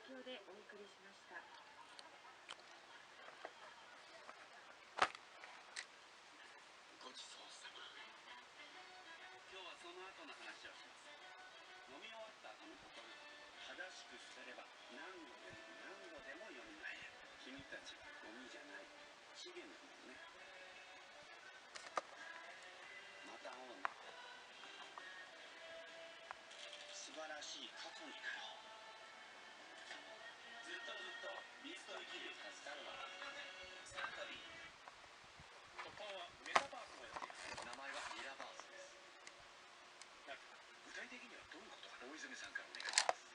供でお送りしました。ごちそうさま。今日はその後の話をします。飲み終わった後のことを正しく捨てれば何度でも何度でもよみがえる。君たちはゴミじゃない、資源だもんね。また会おうね。素晴らしい過去になろう。ずっとビースト生きる助かるわ。サントリー。突破はメタバースをやっています。名前はミラバースです。具体的にはどういうことかな。大泉さんからお願いします。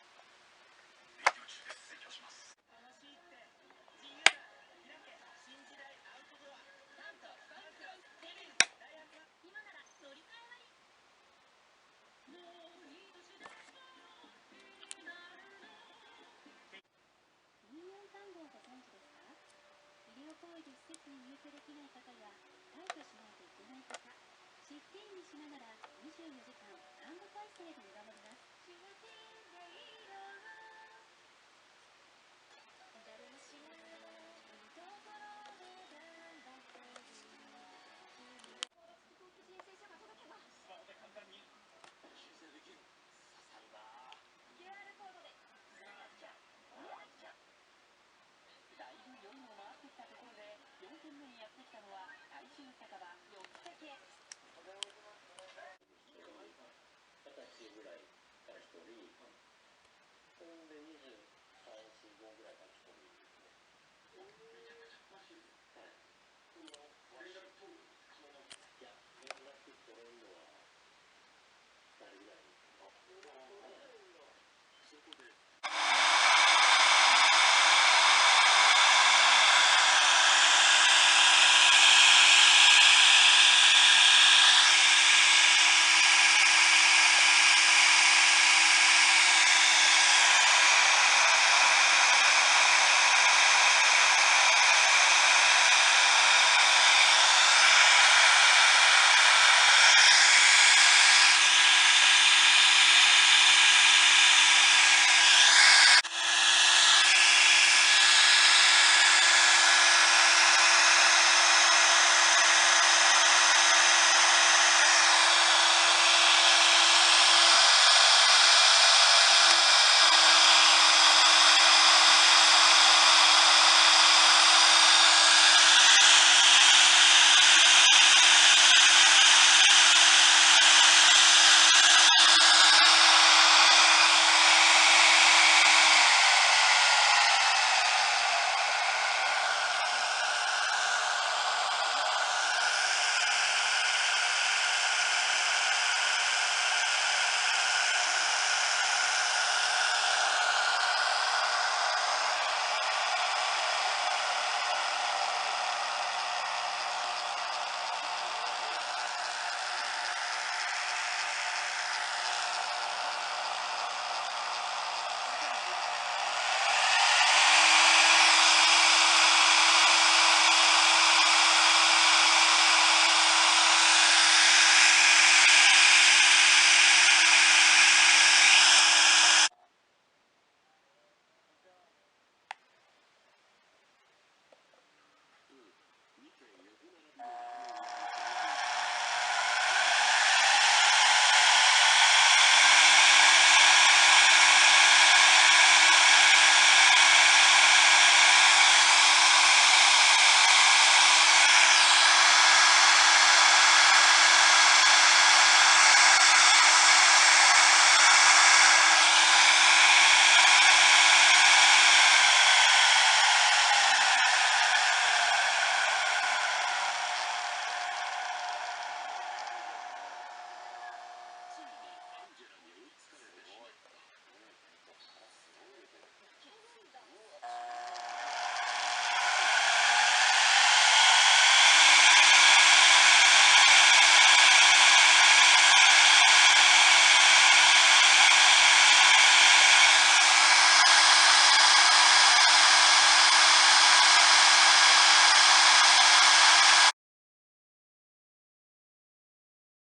勉強中です。勉強します。楽しいって自由だ。開け新時代アウトドア。なんとファンクロスデビュー大学は今なら乗り換え割。もういい年だ。24番号ご存知ですか？医療行為で施設に入居できない方や退去しないといけない方、シフティングしながら24時間看護体制で見守ります。シフティンでいろ誰も知らないところで頑張っている飛行機申請書が届けばスマホで簡単に申請できる。刺さるな。 QR コードでつながっちゃう。だいぶ夜も回ってきたところで4軒目にやってきたのは大衆酒場4つだけ。20歳ぐらいから1人、ほんで25